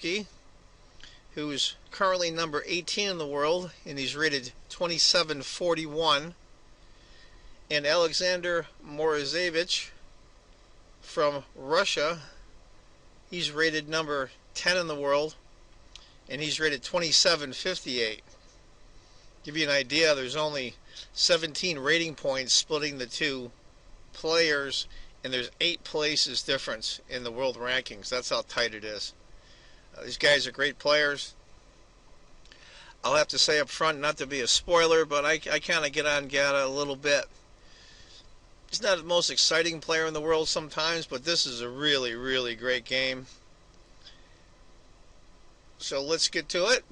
Kamsky, who's currently number 18 in the world, and he's rated 2741. And Alexander Morozevich from Russia, he's rated number 10 in the world, and he's rated 2758. Give you an idea, there's only 17 rating points splitting the two players, and there's 8 places difference in the world rankings. That's how tight it is. These guys are great players. I'll have to say up front, not to be a spoiler, but I kind of get on Gata a little bit. He's not the most exciting player in the world sometimes, but this is a really, really great game. So let's get to it.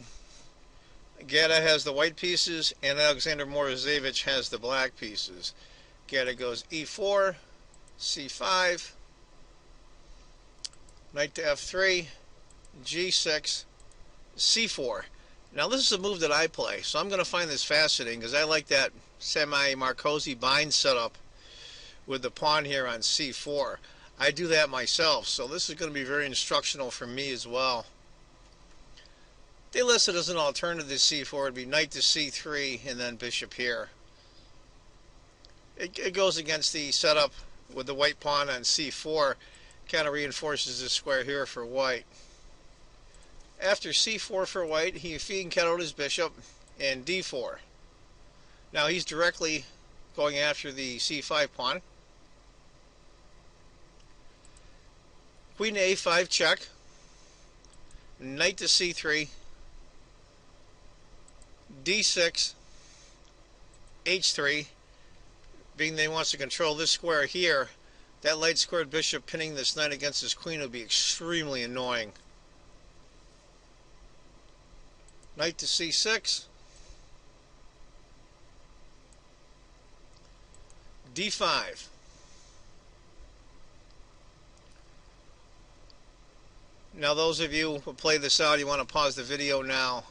Gata has the white pieces, and Alexander Morozevich has the black pieces. Gata goes e4, c5, knight to f3, g6, c4. Now this is a move that I play, so I'm going to find this fascinating because I like that semi-Marcosi bind setup with the pawn here on c4. I do that myself, so this is going to be very instructional for me as well. They listed as an alternative to c4 would be knight to c3 and then bishop here. It goes against the setup with the white pawn on c4, kind of reinforces the square here for white. After c4 for white, he fianchettoed his bishop and d4. Now he's directly going after the c5 pawn. Queen to a5 check, knight to c3, d6, h3, being that he wants to control this square here. That light squared bishop pinning this knight against his queen would be extremely annoying. Knight to c6, d5. Now those of you who play this out, you want to pause the video now.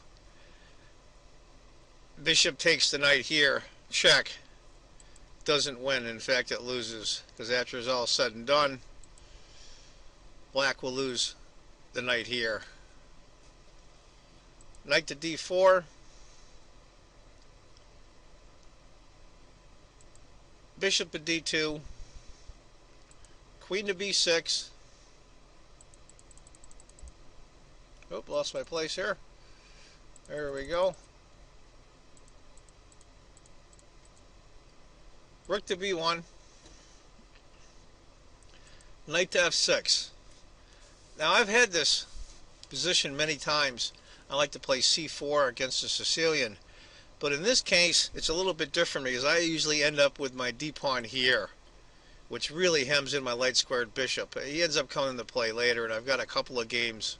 Bishop takes the knight here, check. Doesn't win, in fact it loses, because after it's all said and done, black will lose the knight here. Knight to d4, bishop to d2, queen to b6. Oh, lost my place here. There we go. Rook to b1, knight to f6. Now I've had this position many times. I like to play c4 against the Sicilian, but in this case it's a little bit different because I usually end up with my d-pawn here, which really hems in my light squared bishop. He ends up coming into play later, and I've got a couple of games.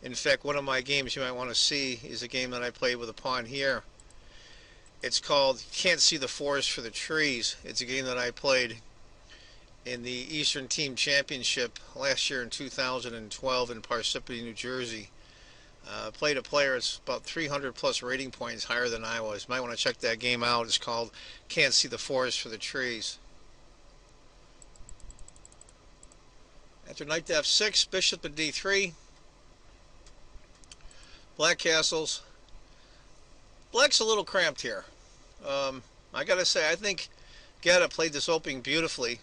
In fact, one of my games you might want to see is a game that I played with a pawn here. It's called Can't See the Forest for the Trees. It's a game that I played in the Eastern Team Championship last year in 2012 in Parsippany, New Jersey. Played a player that's about 300 plus rating points higher than I was. Might want to check that game out. It's called Can't See the Forest for the Trees. After knight to f6, bishop to d3. Black castles. Black's a little cramped here. I gotta say, I think Gata played this opening beautifully.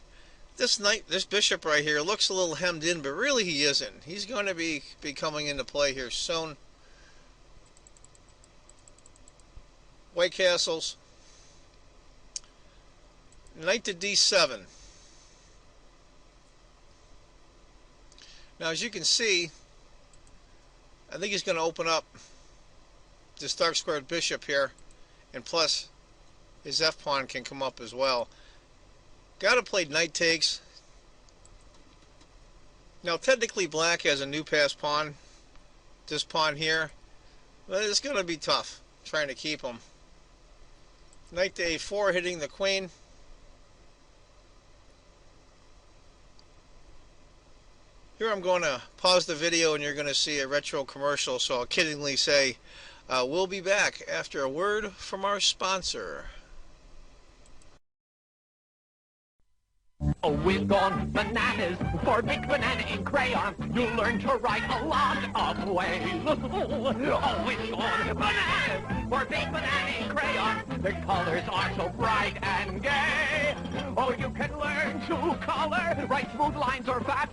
This bishop right here looks a little hemmed in, but really he isn't. He's going to be coming into play here soon. White castles. Knight to d7. Now, as you can see, I think he's going to open up this dark squared bishop here, and plus his f-pawn can come up as well. Gata played knight takes. Now technically black has a new pass pawn, this pawn here, but it's going to be tough trying to keep him. Knight to a4 hitting the queen. Here I'm going to pause the video and you're going to see a retro commercial, so I'll kiddingly say we'll be back after a word from our sponsor. Oh, we've gone bananas for Big Banana in crayon. You'll learn to write a lot of ways. Oh, we've gone bananas for Big Banana in crayon. The colors are so bright and gay. Oh, you can learn to color, write smooth lines or fat.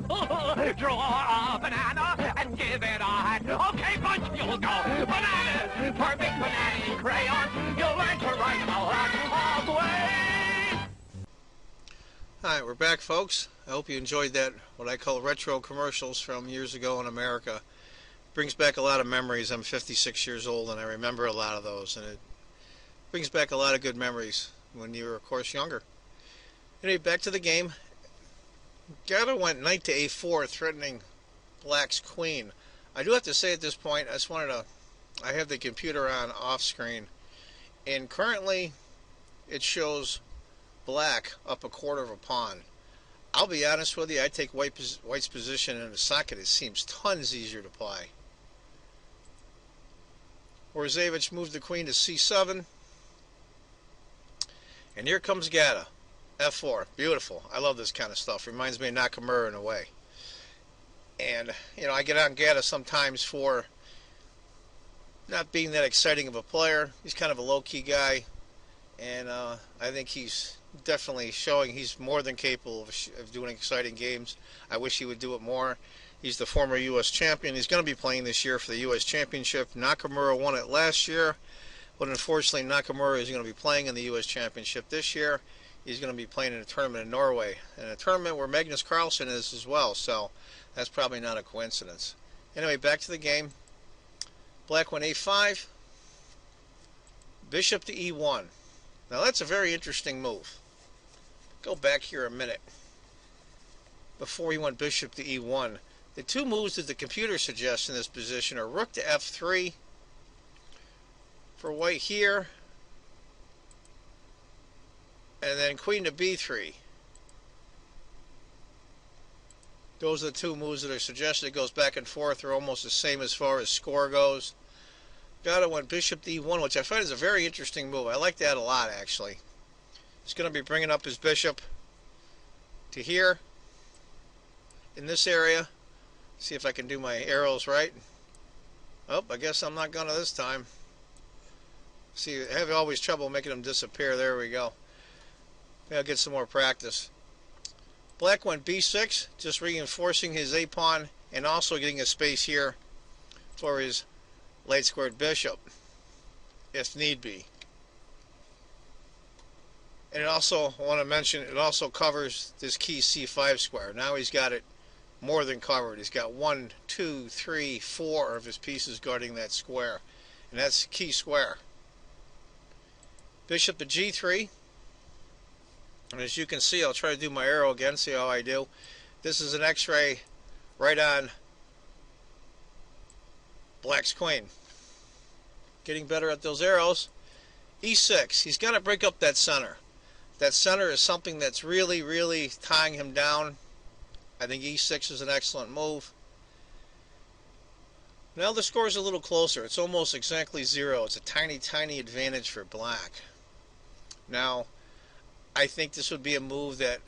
Draw a banana and give it a hat. Okay, bunch, you'll go bananas for Big Banana in crayon. You'll learn to write a lot of ways. Alright, we're back, folks. I hope you enjoyed that, what I call retro commercials from years ago in America. Brings back a lot of memories. I'm 56 years old and I remember a lot of those, and it brings back a lot of good memories when you were, of course, younger. Anyway, back to the game. Gatta went knight to a4, threatening black's queen. I do have to say at this point, I have the computer on off screen, and currently it shows black up a quarter of a pawn. I'll be honest with you, I take white's position in the socket. It seems tons easier to play. Morozevich moved the queen to c7. And here comes Gatta. f4. Beautiful. I love this kind of stuff. Reminds me of Nakamura in a way. And, you know, I get on Gatta sometimes for not being that exciting of a player. He's kind of a low-key guy. And I think he's definitely showing he's more than capable of doing exciting games. I wish he would do it more. He's the former U.S. champion. He's going to be playing this year for the U.S. championship. Nakamura won it last year, but unfortunately Nakamura is going to be playing in the U.S. championship this year. He's going to be playing in a tournament in Norway, and a tournament where Magnus Carlsen is as well, so that's probably not a coincidence. Anyway, back to the game. Black went a5, bishop to e1. Now that's a very interesting move. Go back here a minute. Before he went bishop to e1, the two moves that the computer suggests in this position are rook to f3 for white here, and then queen to b3. Those are the two moves that are suggested. It goes back and forth. They're almost the same as far as score goes. Gatta went bishop to e1, which I find is a very interesting move. I like that a lot, actually. He's going to be bringing up his bishop to here, in this area. See if I can do my arrows right. Oh, I guess I'm not going to this time. See, I have always trouble making them disappear. There we go. Maybe I'll get some more practice. Black went b6, just reinforcing his a-pawn and also getting a space here for his late squared bishop, if need be. And it also, I want to mention, it also covers this key c5 square. Now he's got it more than covered. He's got 1, 2, 3, 4 of his pieces guarding that square. And that's the key square. Bishop to g3. And as you can see, I'll try to do my arrow again, see how I do. This is an x-ray right on black's queen. Getting better at those arrows. e6. He's got to break up that center. That center is something that's really, really tying him down. I think e6 is an excellent move. Now the score is a little closer. It's almost exactly 0. It's a tiny, tiny advantage for black. Now, I think this would be a move that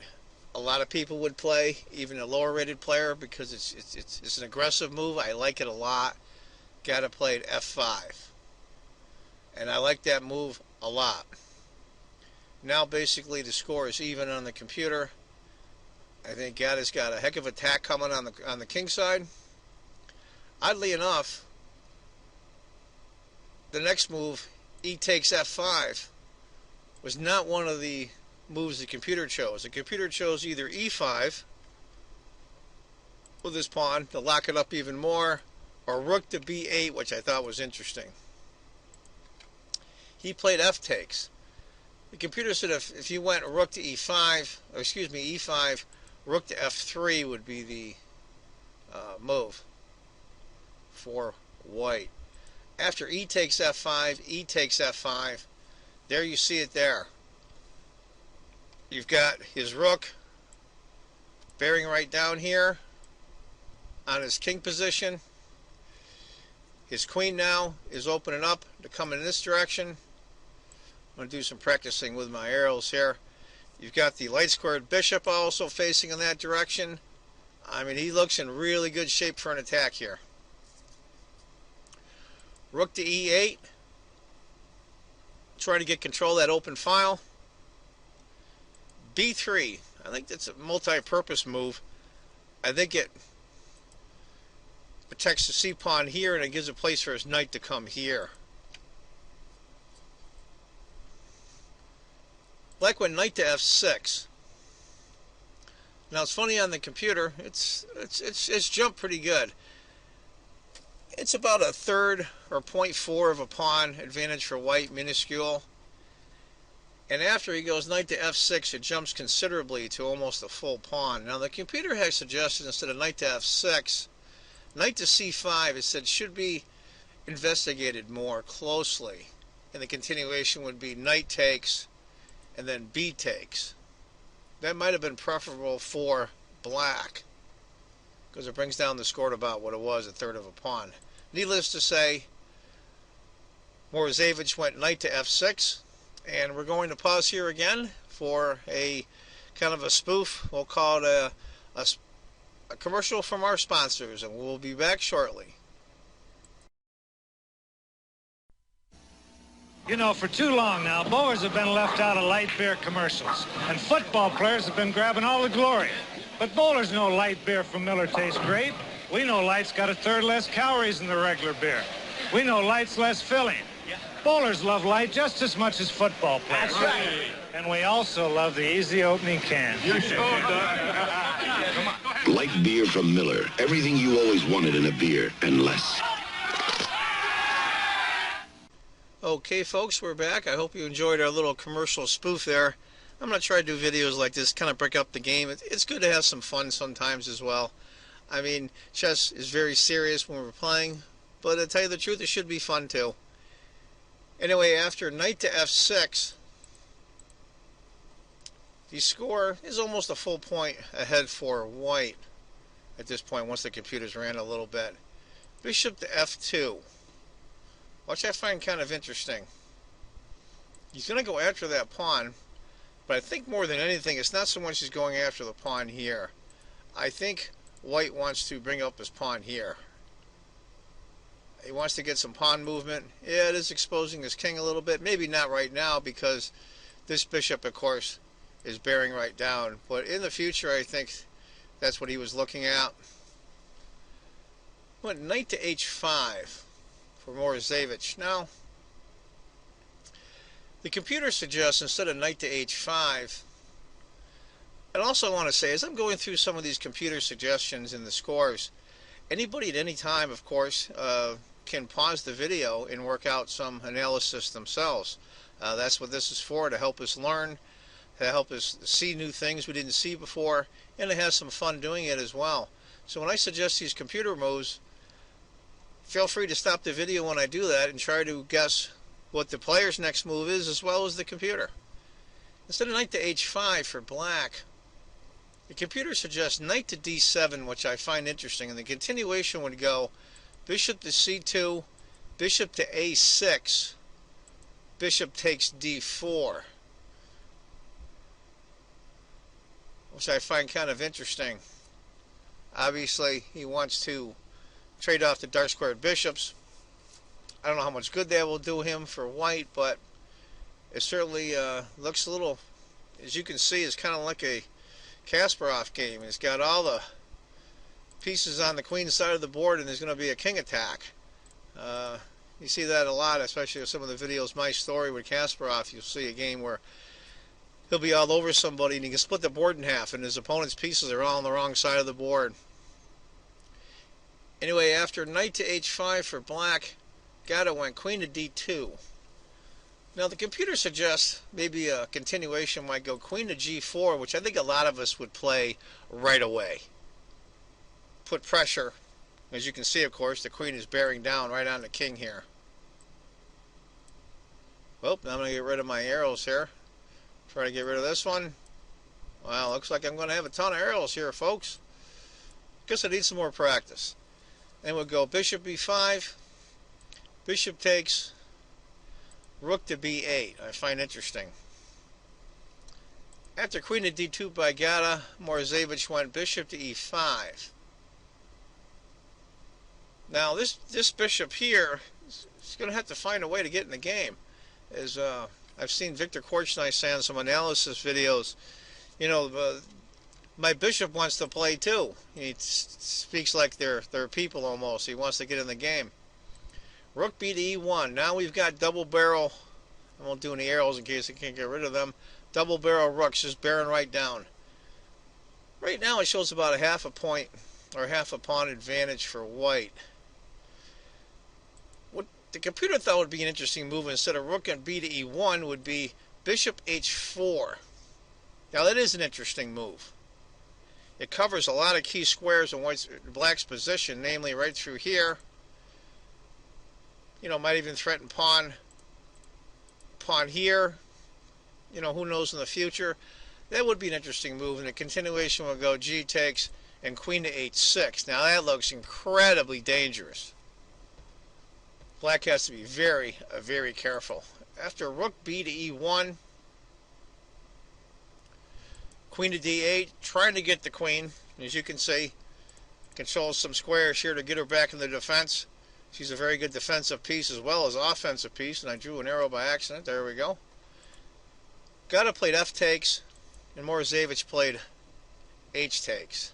a lot of people would play, even a lower rated player, because it's an aggressive move. I like it a lot. Gatta played f5. And I like that move a lot. Now basically the score is even on the computer. I think Gatta's got a heck of an attack coming on the king side. Oddly enough, the next move, e takes f5, was not one of the moves the computer chose. The computer chose either e5 with his pawn to lock it up even more, or rook to b8, which I thought was interesting. He played f takes. The computer said if you went rook to e5, or excuse me, e5, rook to f3 would be the move for white. After e takes f5, e takes f5, there you see it there. You've got his rook bearing right down here on his king position. His queen now is opening up to come in this direction. I'm going to do some practicing with my arrows here. You've got the light squared bishop also facing in that direction. I mean, he looks in really good shape for an attack here. Rook to e8. Trying to get control of that open file. b3. I think that's a multi-purpose move. I think it protects the c-pawn here, and it gives a place for his knight to come here. Black went knight to f6. Now it's funny on the computer. It's jumped pretty good. It's about a third or 0.4 of a pawn advantage for white, minuscule. And after he goes knight to f6, it jumps considerably to almost a full pawn. Now the computer has suggested instead of knight to f6, knight to c5, it said should be investigated more closely. And the continuation would be knight takes and then b takes. That might have been preferable for black, because it brings down the score to about what it was, a third of a pawn. Needless to say, Morozevich went knight to f6, and we're going to pause here again for a kind of a spoof. We'll call it a commercial from our sponsors, and we'll be back shortly. You know, for too long now, bowlers have been left out of light beer commercials, and football players have been grabbing all the glory. But bowlers know light beer from Miller tastes great. We know light's got a third less calories than the regular beer. We know light's less filling. Bowlers love light just as much as football players. That's right. And we also love the easy opening can. You sure, Doug. Light beer from Miller. Everything you always wanted in a beer, and less. Okay, folks, we're back. I hope you enjoyed our little commercial spoof there. I'm going to try to do videos like this, kind of break up the game. It's good to have some fun sometimes as well. I mean, chess is very serious when we're playing, but to tell you the truth, it should be fun too. Anyway, after knight to f6, the score is almost a full point ahead for white at this point, once the computers ran a little bit. Bishop to f2, which I find kind of interesting. He's going to go after that pawn, but I think more than anything, it's not so much he's going after the pawn here. I think white wants to bring up his pawn here. He wants to get some pawn movement. Yeah, it is exposing his king a little bit. Maybe not right now, because this bishop, of course, is bearing right down. But in the future, I think that's what he was looking at. Went knight to h5 for Morozevich. Now, the computer suggests instead of knight to h5, and also I want to say, as I'm going through some of these computer suggestions in the scores, anybody at any time, of course, can pause the video and work out some analysis themselves. That's what this is for, to help us learn, to help us see new things we didn't see before, and to have some fun doing it as well. So when I suggest these computer moves, feel free to stop the video when I do that and try to guess what the player's next move is, as well as the computer. Instead of knight to h5 for black, the computer suggests knight to d7, which I find interesting, and the continuation would go bishop to c2, bishop to a6, bishop takes d4, which I find kind of interesting. Obviously, he wants to trade off the dark squared bishops. I don't know how much good that will do him for white, but it certainly looks a little, as you can see, it's kind of like a Kasparov game. It's got all the pieces on the queen side of the board, and there's going to be a king attack. You see that a lot, especially with some of the videos, My Story with Kasparov. You'll see a game where he'll be all over somebody, and he can split the board in half, and his opponent's pieces are all on the wrong side of the board. Anyway, after knight to h5 for black, Gatto went queen to d2. Now the computer suggests maybe a continuation might go queen to g4, which I think a lot of us would play right away. Put pressure. As you can see, of course, the queen is bearing down right on the king here. Well, now I'm going to get rid of my arrows here. Try to get rid of this one. Well, looks like I'm going to have a ton of arrows here, folks. Guess I need some more practice. Then we'll go bishop b5, bishop takes, rook to b8. I find interesting. After queen to d2 by Gata, Morozevich went bishop to e5. Now this bishop here is going to have to find a way to get in the game. As I've seen Victor Korchnoi say on some analysis videos, you know, my bishop wants to play too. He speaks like they're people almost. He wants to get in the game. Rook b to e1. Now we've got double barrel. I won't do any arrows in case I can't get rid of them. Double barrel rooks just bearing right down. Right now it shows about a half a point or half a pawn advantage for white. What the computer thought would be an interesting move instead of rook and b to e1 would be bishop h4. Now that is an interesting move. It covers a lot of key squares in black's position, namely right through here. You know, might even threaten pawn here. You know, who knows in the future. That would be an interesting move, and the continuation will go g takes and queen to h6. Now that looks incredibly dangerous. Black has to be very, very careful. After rook b to e1, queen to d8, trying to get the queen. As you can see, controls some squares here to get her back in the defense. She's a very good defensive piece as well as offensive piece, and I drew an arrow by accident. There we go. Gata played f takes, and Morozevich played h takes.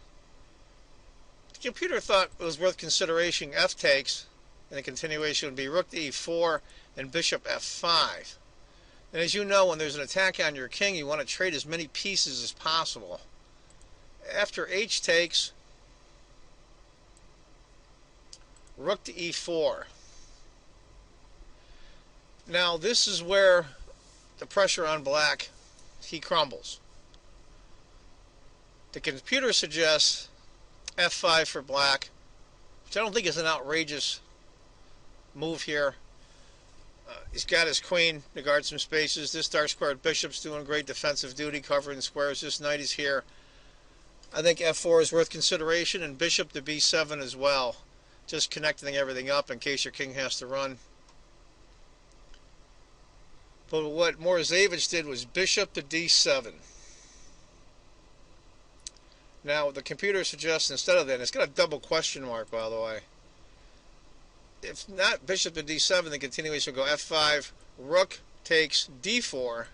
The computer thought it was worth consideration f takes, and the continuation would be rook to e4 and bishop f5. And as you know, when there's an attack on your king, you want to trade as many pieces as possible. After h takes, rook to e4. Now this is where the pressure on black, he crumbles. The computer suggests f5 for black, which I don't think is an outrageous move here. He's got his queen to guard some spaces. This dark squared bishop's doing great defensive duty, covering squares. This knight is here. I think f4 is worth consideration, and bishop to b7 as well. Just connecting everything up in case your king has to run. But what Morozevich did was bishop to d7. Now the computer suggests instead of that, it's got a double question mark, by the way. If not bishop to d7, the continuation will go f5, rook takes d4,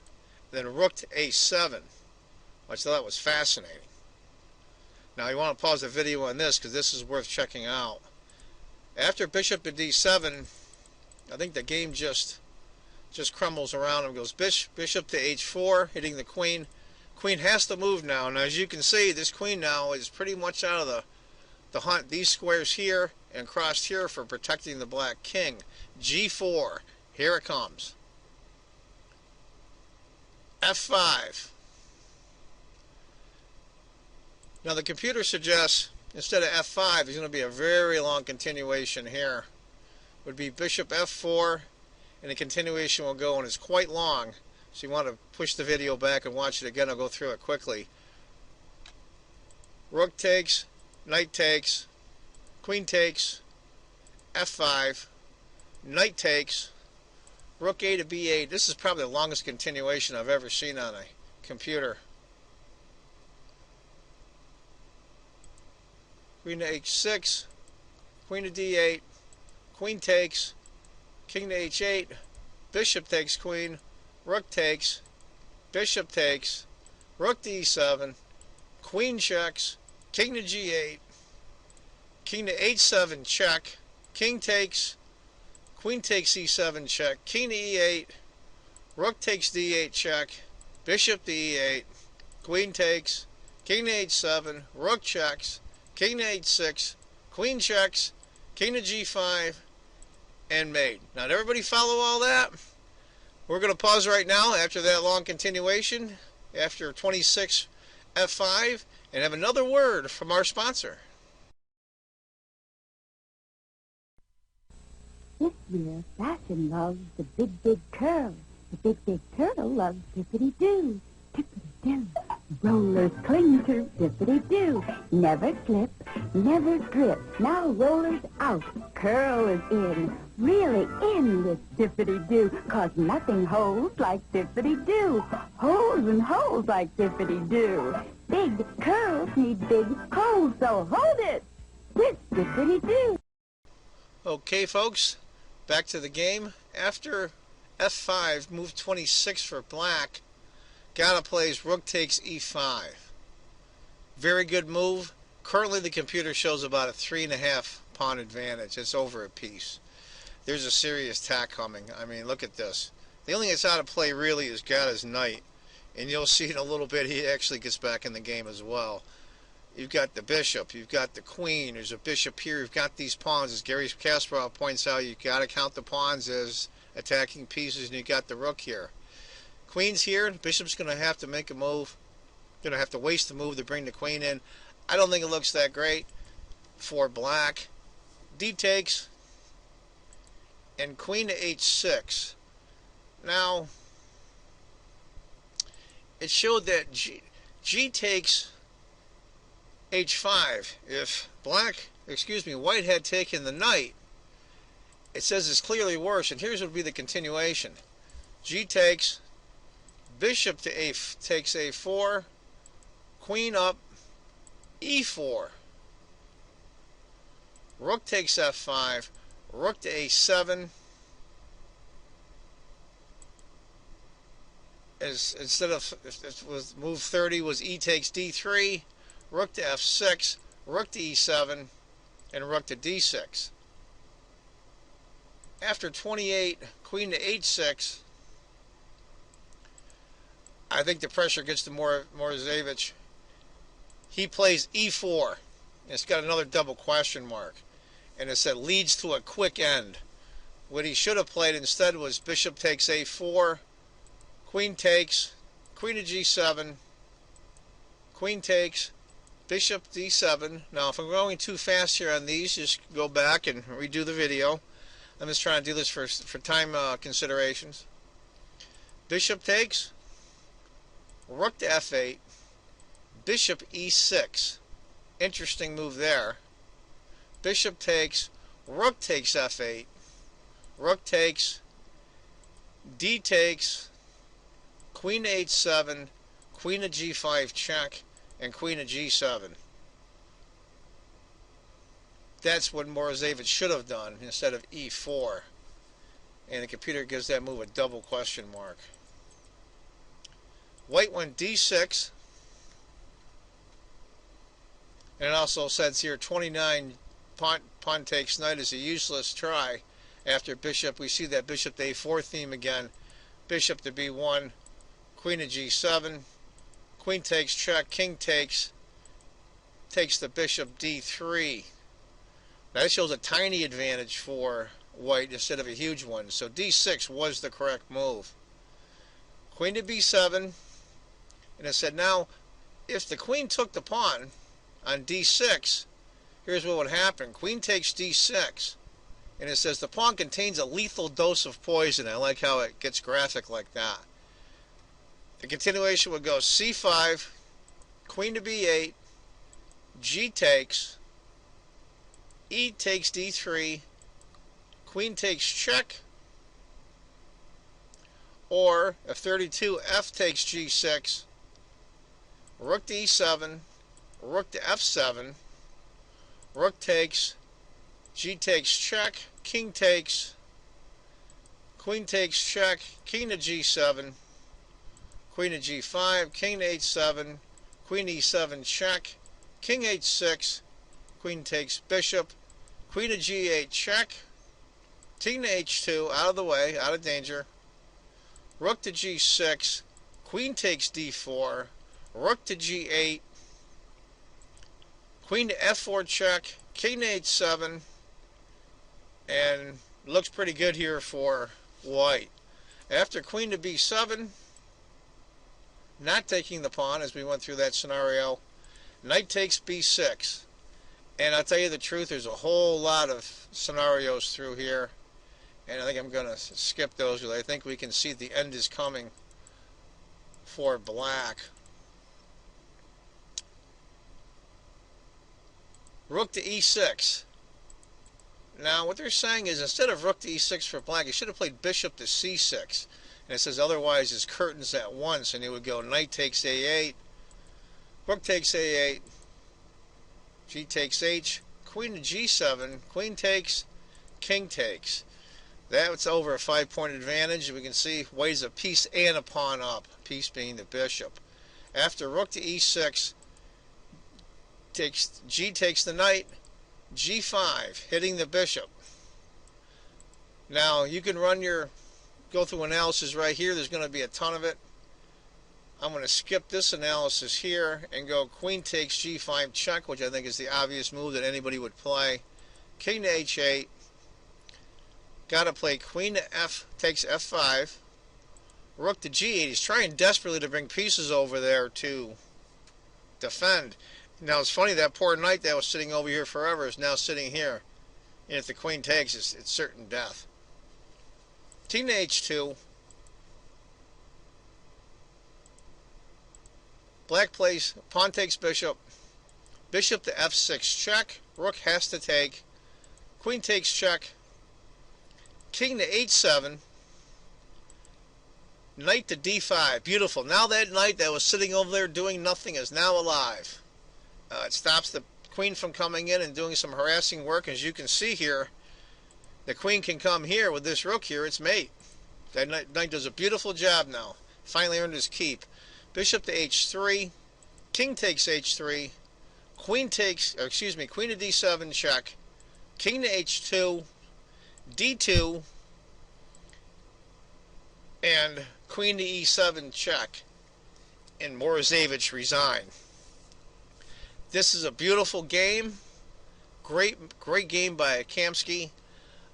then rook to a7. I thought that was fascinating. Now you want to pause the video on this because this is worth checking out. After bishop to d7, I think the game just crumbles around him. Goes bishop to h4, hitting the queen. Queen has to move now. Now as you can see, this queen now is pretty much out of the hunt. These squares here and crossed here for protecting the black king. g4, here it comes. f5. Now the computer suggests instead of f5, there's going to be a very long continuation here. Would be bishop f4, and the continuation will go, and it's quite long. So you want to push the video back and watch it again. I'll go through it quickly. Rook takes, knight takes, queen takes, f5, knight takes, rook a to b8. This is probably the longest continuation I've ever seen on a computer. Queen to h6, queen to d8, queen takes, king to h8, bishop takes queen, rook takes, bishop takes, rook to e7, queen checks, king to g8, king to h7 check, king takes, queen takes e7 check, king to e8, rook takes d8 check, bishop to e8, queen takes, king to h7, rook checks, king to h6, queen checks, king to g5, and mate. Now, did everybody follow all that? We're going to pause right now after that long continuation, after 26 f5, and have another word from our sponsor. This year, fashion loves the big, big curl. The big, big turtle loves tippity-doo. Tippity dippity-do. Rollers cling to dippity-do. Never slip, never drip. Now rollers out, curl is in. Really in with dippity-do, 'cause nothing holds like dippity-do. Holds and holds like dippity-do. Big curls need big holes, so hold it with dippity-do. Okay, folks, back to the game. After F5, move 26 for black, Ghana plays rook takes E5. Very good move. Currently the computer shows about a 3.5 pawn advantage. It's over a piece. There's a serious attack coming. I mean, look at this. The only thing that's out of play really is Ghana's knight. And you'll see in a little bit he actually gets back in the game as well. You've got the bishop, you've got the queen, there's a bishop here, you've got these pawns. As Gary Kasparov points out, you've got to count the pawns as attacking pieces, and you've got the rook here. Queen's here, the bishop's going to have to make a move. Going to have to waste the move to bring the queen in. I don't think it looks that great for black. D takes, and queen to h6. Now, it showed that G takes h5. If white had taken the knight, it says it's clearly worse, and here's what would be the continuation. G takes, bishop to takes a4, queen up, e4, rook takes f5, rook to a7. Instead of, if it was move 30 was e takes d3, rook to f6, rook to e7, and rook to d6. After 28, queen to h6, I think the pressure gets to Morozevich. He plays e4. It's got another double question mark. And it said leads to a quick end. What he should have played instead was bishop takes a4, queen takes, queen to g7, queen takes, bishop d7. Now if I'm going too fast here on these, just go back and redo the video. I'm just trying to do this for time considerations. Bishop takes, rook to f8, bishop e6. Interesting move there. Bishop takes, rook takes f8, rook takes, d takes, queen to h7, queen to g5 check, and queen to g7. That's what Morozevich should have done instead of e4. And the computer gives that move a double question mark. White went d6. And it also says here 29 pawn takes knight is a useless try. After bishop, we see that bishop to a4 theme again. Bishop to b1, queen to g7, queen takes check, king takes the bishop d3. Now that shows a tiny advantage for white instead of a huge one. So d6 was the correct move. Queen to b7, and it said now if the queen took the pawn on d6, here's what would happen. Queen takes d6, and it says the pawn contains a lethal dose of poison. I like how it gets graphic like that. The continuation would go c5, queen to b8, g takes, e takes d3, queen takes check, or if 32, f takes g6, rook to e7, rook to f7, rook takes, g takes check, king takes, queen takes check, king to g7, queen to g5, king to h7, queen to e7 check, king h6, queen takes bishop, queen to g8 check, king to h2, out of the way, out of danger, rook to g6, queen takes d4, rook to g8, queen to f4 check, king to h7, and looks pretty good here for white. After queen to b7, not taking the pawn as we went through that scenario, knight takes b6. And I'll tell you the truth, there's a whole lot of scenarios through here, and I think I'm going to skip those because I think we can see the end is coming for black. rook to e6. Now what they're saying is instead of rook to e6 for black, he should have played bishop to c6. And it says otherwise his curtains at once, and he would go knight takes a8, rook takes a8, g takes h, queen to g7, queen takes, king takes. That's over a 5-point advantage. We can see white is a piece and a pawn up, piece being the bishop. After rook to e6, g takes the knight, g5, hitting the bishop. Now you can go through analysis right here. There's going to be a ton of it. I'm going to skip this analysis here and go queen takes g5 check, which I think is the obvious move that anybody would play. King to h8. Got to play queen to f takes f5. Rook to g8. He's trying desperately to bring pieces over there to defend. Now it's funny, that poor knight that was sitting over here forever is now sitting here. And if the queen takes, it's certain death. King to h2. Black plays pawn takes bishop. Bishop to f6 check. Rook has to take. Queen takes check. King to h7. Knight to d5. Beautiful. Now that knight that was sitting over there doing nothing is now alive. It stops the queen from coming in and doing some harassing work. As you can see here, the queen can come here with this rook here. It's mate. That knight does a beautiful job now. Finally earned his keep. Bishop to h3. King takes h3. Queen to d7 check. King to h2. d2. And queen to e7 check. And Morozevich resigned. This is a beautiful game. Great game by Kamsky.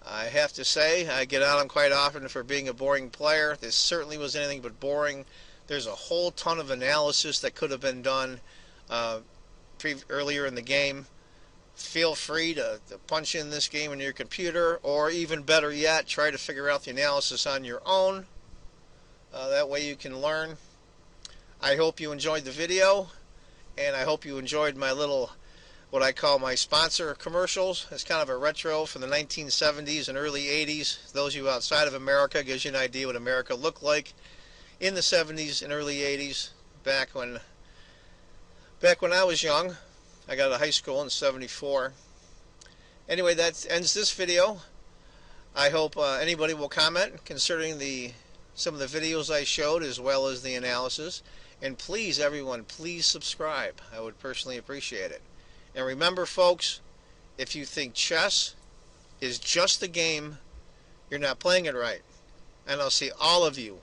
I have to say, I get on him quite often for being a boring player. This certainly was anything but boring. There's a whole ton of analysis that could have been done earlier in the game. Feel free to punch in this game on your computer, or even better yet, try to figure out the analysis on your own. That way you can learn. I hope you enjoyed the video, and I hope you enjoyed my little, what I call my sponsor commercials. It's kind of a retro from the 1970s and early 80s. Those of you outside of America, gives you an idea what America looked like in the 70s and early 80s, back when I was young. I got out of high school in '74. Anyway, that ends this video. I hope anybody will comment concerning some of the videos I showed, as well as the analysis. And please, everyone, please subscribe. I would personally appreciate it. And remember, folks, if you think chess is just a game, you're not playing it right. And I'll see all of you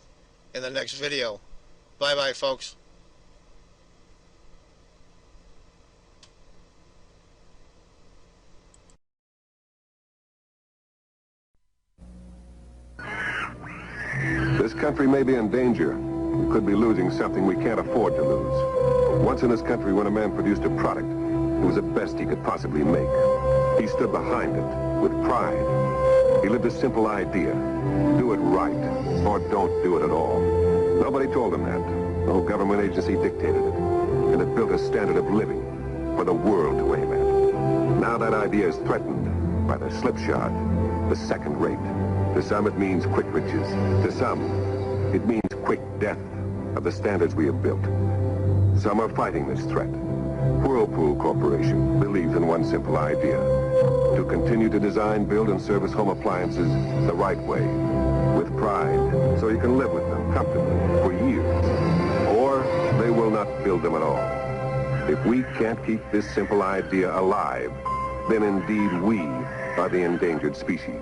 in the next video. Bye-bye, folks. This country may be in danger. We could be losing something we can't afford to lose. Once in this country, when a man produced a product, it was the best he could possibly make. He stood behind it with pride. He lived a simple idea. Do it right, or don't do it at all. Nobody told him that. No government agency dictated it. And it built a standard of living for the world to aim at. Now that idea is threatened by the slipshod, the second rate. To some it means quick riches. To some, it means quick death of the standards we have built. Some are fighting this threat. Whirlpool Corporation believes in one simple idea: to continue to design, build, and service home appliances the right way, with pride, so you can live with them comfortably for years. Or they will not build them at all. If we can't keep this simple idea alive, then indeed we are the endangered species.